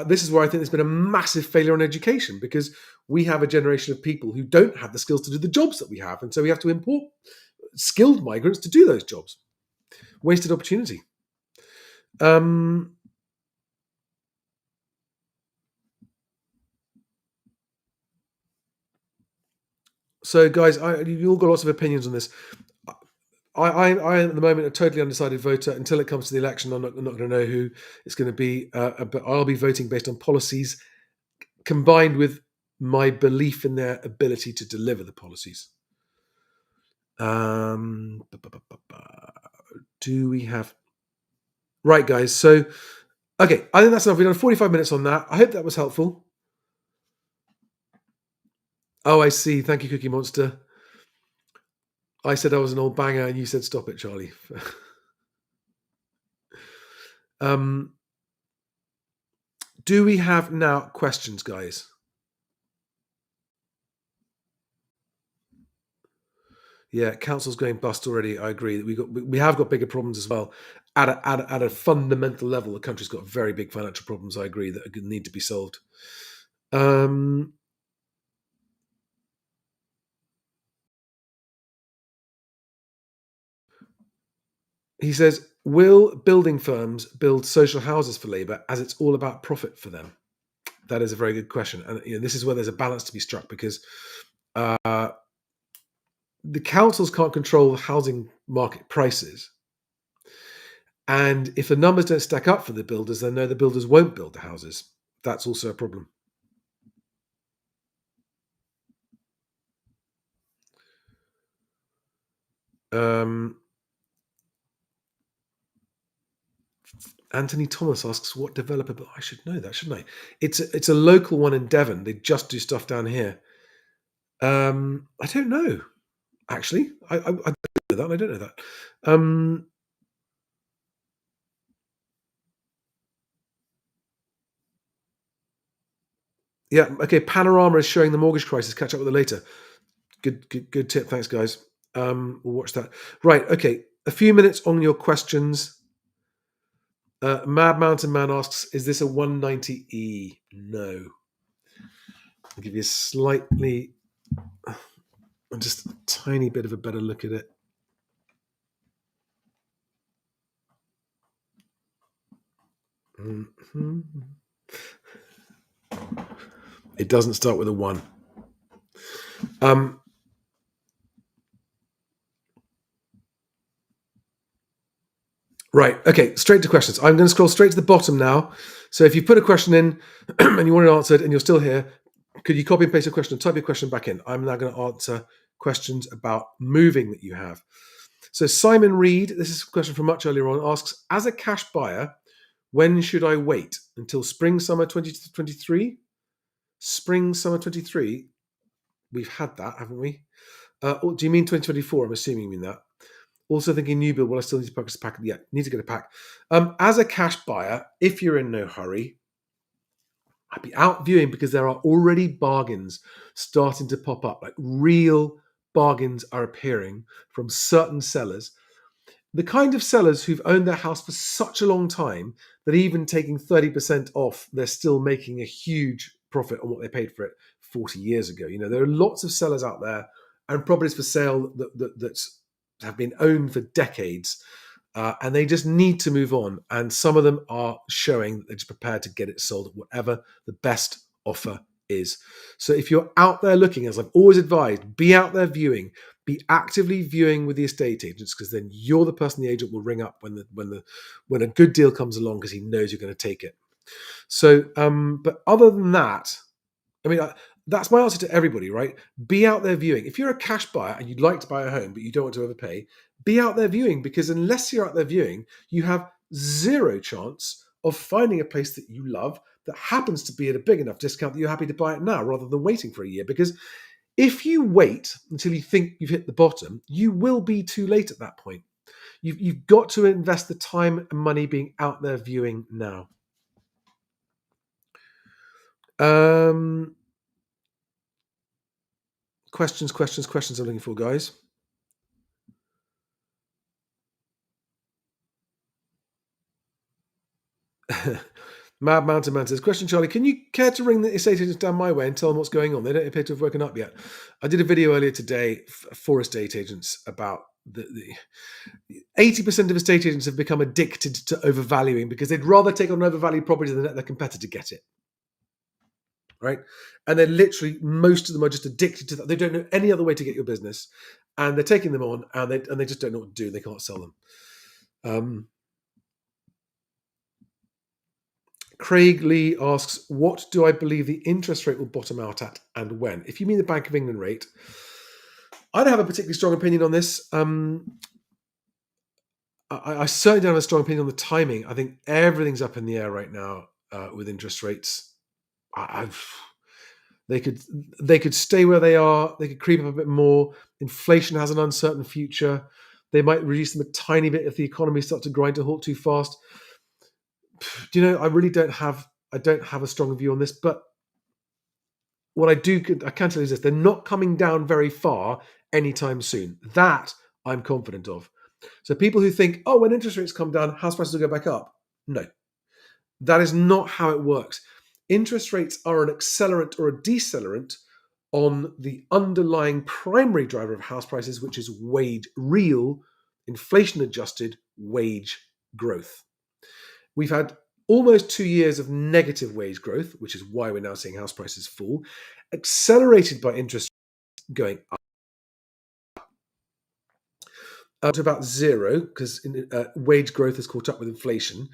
this is where I think there's been a massive failure on education, because we have a generation of people who don't have the skills to do the jobs that we have. And so we have to import skilled migrants to do those jobs. Wasted opportunity. So, guys, you all got lots of opinions on this. I at the moment, a totally undecided voter. Until it comes to the election, I'm not going to know who it's going to be. But I'll be voting based on policies combined with my belief in their ability to deliver the policies. Do we have... Right, guys. So, okay, I think that's enough. We've done 45 minutes on that. I hope that was helpful. Oh, I see. Thank you, Cookie Monster. I said I was an old banger and you said stop it, Charlie. Do we have now questions, guys? Yeah, council's going bust already. I agree. We have got bigger problems as well. At a fundamental level, the country's got very big financial problems. I agree that need to be solved. He says, will building firms build social houses for Labour as it's all about profit for them? That is a very good question. And this is where there's a balance to be struck, because the councils can't control housing market prices. And if the numbers don't stack up for the builders, then no, the builders won't build the houses. That's also a problem. Anthony Thomas asks, what developer? But I should know that, shouldn't I? It's a local one in Devon. They just do stuff down here. I don't know, actually. I don't know that. I don't know that. Yeah, okay. Panorama is showing the mortgage crisis. Catch up with it later. Good tip. Thanks, guys. We'll watch that. Right. Okay. A few minutes on your questions. Mad Mountain Man asks, is this a 190E? No. I'll give you a slightly, just a tiny bit of a better look at it. Mm-hmm. It doesn't start with a 1. Right. Okay. Straight to questions. I'm going to scroll straight to the bottom now. So if you put a question in and you want it answered and you're still here, could you copy and paste a question and type your question back in? I'm now going to answer questions about moving that you have. So Simon Reed, this is a question from much earlier on, asks, as a cash buyer, when should I wait? Until spring, summer 2023? Spring, summer 23? We've had that, haven't we? Do you mean 2024? I'm assuming you mean that. Also thinking new build, well, I still need to purchase a pack. Yeah, need to get a pack. As a cash buyer, if you're in no hurry, I'd be out viewing, because there are already bargains starting to pop up. Like, real bargains are appearing from certain sellers. The kind of sellers who've owned their house for such a long time that even taking 30% off, they're still making a huge profit on what they paid for it 40 years ago. There are lots of sellers out there and properties for sale that have been owned for decades, and they just need to move on. And some of them are showing that they're just prepared to get it sold at whatever the best offer is. So if you're out there looking, as I've always advised, be out there viewing, be actively viewing with the estate agents, because then you're the person the agent will ring up when a good deal comes along, because he knows you're going to take it. So, but other than that, I mean, that's my answer to everybody, right? Be out there viewing. If you're a cash buyer and you'd like to buy a home, but you don't want to overpay, be out there viewing, because unless you're out there viewing, you have zero chance of finding a place that you love that happens to be at a big enough discount that you're happy to buy it now, rather than waiting for a year. Because if you wait until you think you've hit the bottom, you will be too late at that point. You've got to invest the time and money being out there viewing now. Questions I'm looking for, guys. Mad Mountain Man says, question, Charlie, can you care to ring the estate agents down my way and tell them what's going on? They don't appear to have woken up yet. I did a video earlier today for estate agents about the 80% of estate agents have become addicted to overvaluing, because they'd rather take on an overvalued property than let their competitor get it. Right? And they're literally, most of them are just addicted to that. They don't know any other way to get your business, and they're taking them on, and they just don't know what to do. They can't sell them. Craig Lee asks, what do I believe the interest rate will bottom out at, and when? If you mean the Bank of England rate, I don't have a particularly strong opinion on this. I certainly don't have a strong opinion on the timing. I think everything's up in the air right now with interest rates. They could stay where they are. They could creep up a bit more. Inflation has an uncertain future. They might reduce them a tiny bit if the economy starts to grind to a halt too fast. I really don't have I don't have a strong view on this, but what I can tell you is this: they're not coming down very far anytime soon. That I'm confident of. So people who think, oh, when interest rates come down, house prices will go back up. No, that is not how it works. Interest rates are an accelerant or a decelerant on the underlying primary driver of house prices, which is real inflation adjusted wage growth. We've had almost 2 years of negative wage growth, which is why we're now seeing house prices fall, accelerated by interest going up to about zero, because wage growth has caught up with inflation.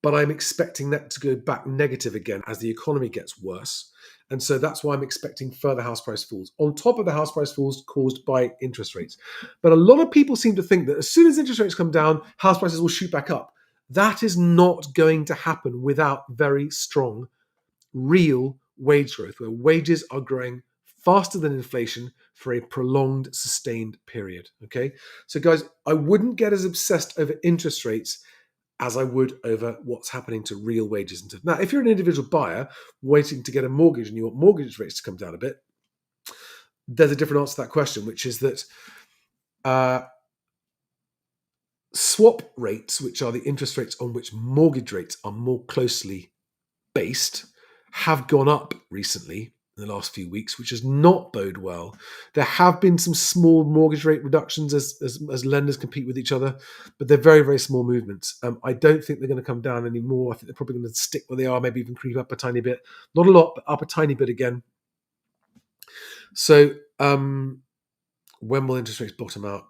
But I'm expecting that to go back negative again as the economy gets worse. And so that's why I'm expecting further house price falls, on top of the house price falls caused by interest rates. But a lot of people seem to think that as soon as interest rates come down, house prices will shoot back up. That is not going to happen without very strong, real wage growth, where wages are growing faster than inflation for a prolonged, sustained period. Okay? So guys, I wouldn't get as obsessed over interest rates as I would over what's happening to real wages. Now, if you're an individual buyer waiting to get a mortgage and you want mortgage rates to come down a bit, there's a different answer to that question, which is that swap rates, which are the interest rates on which mortgage rates are more closely based, have gone up recently in the last few weeks, which does not bode well. There have been some small mortgage rate reductions as lenders compete with each other, but they're very, very small movements. I don't think they're going to come down anymore. I think they're probably going to stick where they are, maybe even creep up a tiny bit. Not a lot, but up a tiny bit again. So when will interest rates bottom out?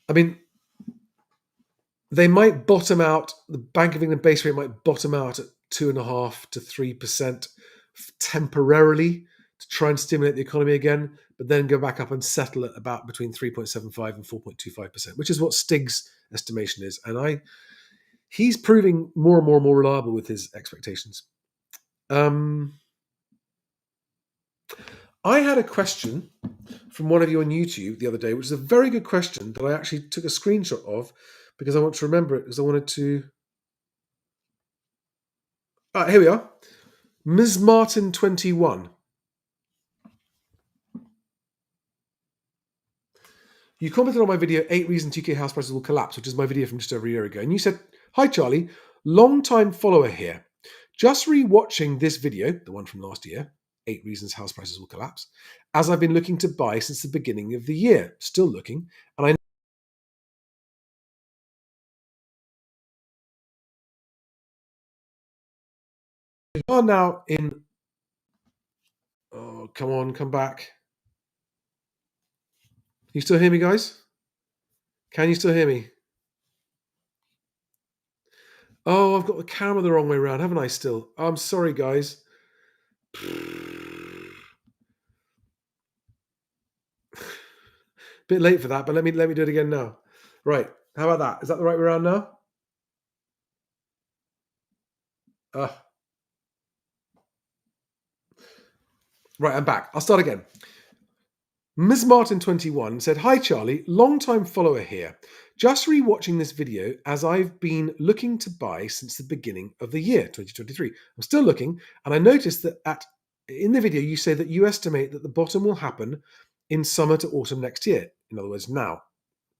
I mean, they might bottom out, the Bank of England base rate might bottom out at 2.5% to 3% temporarily to try and stimulate the economy again, but then go back up and settle at about between 3.75 and 4.25%, which is what Stig's estimation is. And he's proving more and more and more reliable with his expectations. I had a question from one of you on YouTube the other day, which is a very good question that I actually took a screenshot of because I want to remember it, because I wanted to... here we are. Ms. Martin 21. You commented on my video, 8 Reasons UK House Prices Will Collapse, which is my video from just over a year ago. And you said, hi, Charlie, long-time follower here. Just re-watching this video, the one from last year, 8 Reasons House Prices Will Collapse, as I've been looking to buy since the beginning of the year. Still looking. And I are now in... Oh, come on, come back. You still hear me, guys? Can you still hear me? Oh, I've got the camera the wrong way around, haven't I still? Oh, I'm sorry, guys. Bit late for that, but let me do it again now. Right, how about that? Is that the right way around now? Right, I'm back. I'll start again. Ms. Martin 21 said, hi Charlie, long-time follower here. Just re-watching this video as I've been looking to buy since the beginning of the year, 2023. I'm still looking, and I noticed that in the video you say that you estimate that the bottom will happen in summer to autumn next year. In other words, now,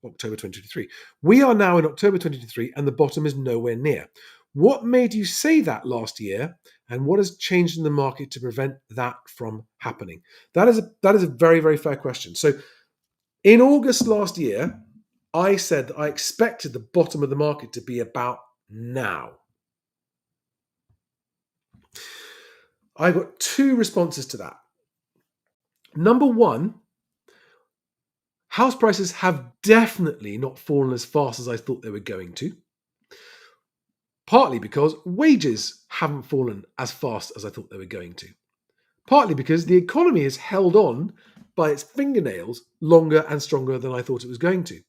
October 2023. We are now in October 2023 and the bottom is nowhere near. What made you say that last year, and what has changed in the market to prevent that from happening? That is a very, very fair question. So in August last year, I said that I expected the bottom of the market to be about now. I got 2 responses to that. Number one, house prices have definitely not fallen as fast as I thought they were going to. Partly because wages haven't fallen as fast as I thought they were going to. Partly because the economy has held on by its fingernails longer and stronger than I thought it was going to.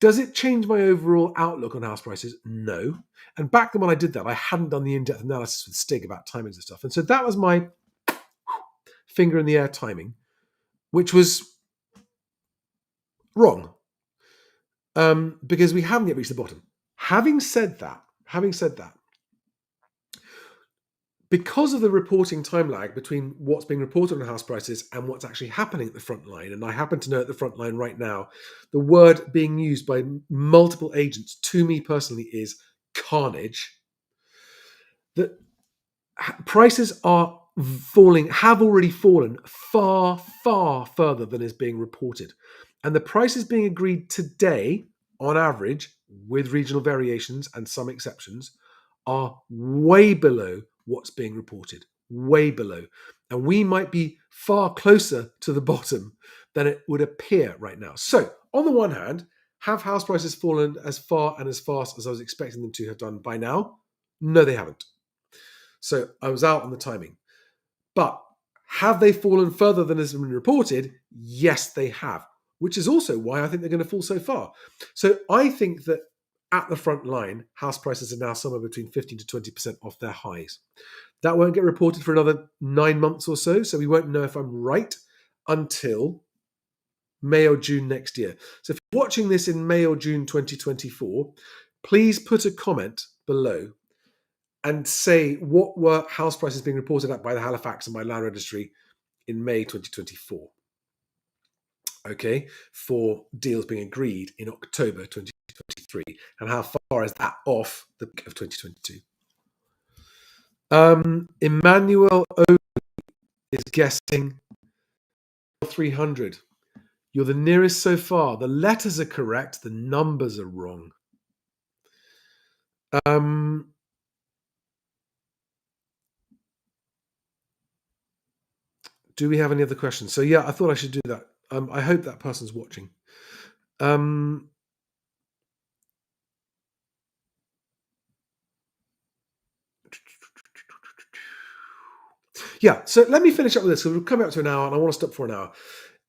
Does it change my overall outlook on house prices? No. And back then when I did that, I hadn't done the in-depth analysis with Stig about timings and stuff. And so that was my finger in the air timing, which was wrong. Because we haven't yet reached the bottom. Having said that, because of the reporting time lag between what's being reported on house prices and what's actually happening at the front line, and I happen to know at the front line right now, the word being used by multiple agents to me personally is carnage, that prices are falling, have already fallen far, far further than is being reported. And the prices being agreed today, on average, with regional variations and some exceptions, are way below what's being reported, way below. And we might be far closer to the bottom than it would appear right now. So, on the one hand, have house prices fallen as far and as fast as I was expecting them to have done by now? No, they haven't. So I was out on the timing. But have they fallen further than has been reported? Yes, they have, which is also why I think they're going to fall so far. So I think that at the front line, house prices are now somewhere between 15 to 20% off their highs. That won't get reported for another 9 months or so we won't know if I'm right until May or June next year. So if you're watching this in May or June 2024, please put a comment below and say what were house prices being reported at by the Halifax and by Land Registry in May 2024. Okay, for deals being agreed in October 2023, and how far is that off the peak of 2022? Emmanuel O is guessing 300. You're the nearest so far. The letters are correct, the numbers are wrong. Do we have any other questions? So yeah, I thought I should do that. I hope that person's watching. Yeah, so let me finish up with this because we're coming up to an hour and I want to stop for an hour.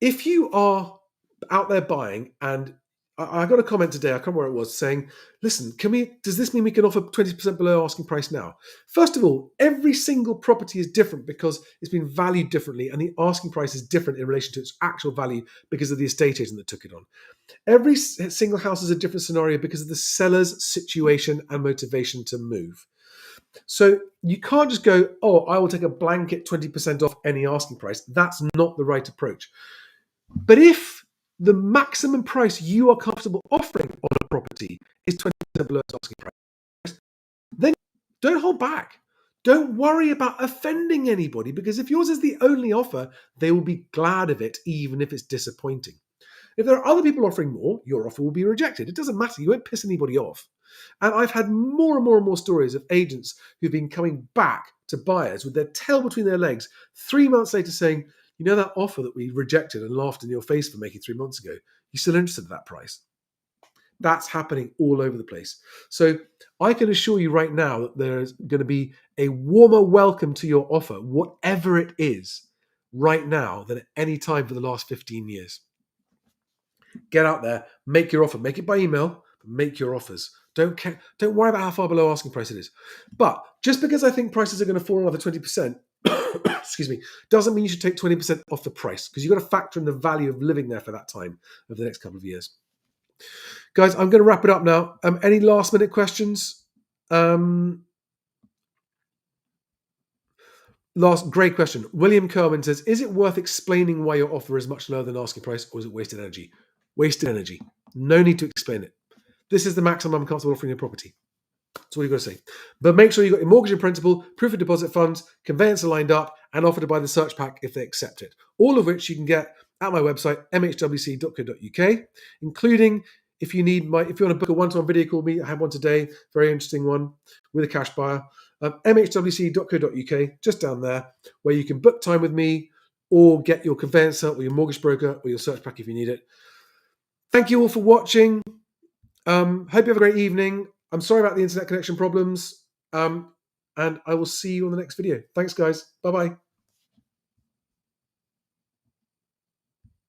If you are out there buying, and I got a comment today, I can't remember where it was, saying, listen, does this mean we can offer 20% below asking price now? First of all, every single property is different because it's been valued differently and the asking price is different in relation to its actual value because of the estate agent that took it on. Every single house is a different scenario because of the seller's situation and motivation to move. So you can't just go, oh, I will take a blanket 20% off any asking price. That's not the right approach. But if the maximum price you are comfortable offering on a property is 20% below asking price, then don't hold back. Don't worry about offending anybody, because if yours is the only offer, they will be glad of it, even if it's disappointing. If there are other people offering more, your offer will be rejected. It doesn't matter. You won't piss anybody off. And I've had more and more and more stories of agents who've been coming back to buyers with their tail between their legs 3 months later saying, you know, that offer that we rejected and laughed in your face for making 3 months ago, you still interested in that price? That's happening all over the place. So I can assure you right now that there's going to be a warmer welcome to your offer, whatever it is, right now than at any time for the last 15 years. Get out there, make your offer, make it by email, but make your offers. Don't worry about how far below asking price it is. But just because I think prices are going to fall another 20%, excuse me, doesn't mean you should take 20% off the price, because you've got to factor in the value of living there for that time over the next couple of years. Guys, I'm going to wrap it up now. Any last minute questions? Last great question. William Kerwin says, is it worth explaining why your offer is much lower than asking price, or is it wasted energy? Wasted energy. No need to explain it. This is the maximum I'm comfortable offering your property. That's all you've got to say. But make sure you've got your mortgage in principle, proof of deposit funds, conveyancer lined up, and offer to buy the search pack if they accept it. All of which you can get at my website, mhwc.co.uk, including if you want to book a one-to-one video call with me, I have one today, very interesting one with a cash buyer. mhwc.co.uk, just down there, where you can book time with me or get your conveyancer or your mortgage broker or your search pack if you need it. Thank you all for watching. Hope you have a great evening. I'm sorry about the internet connection problems. And I will see you on the next video. Thanks, guys. Bye-bye.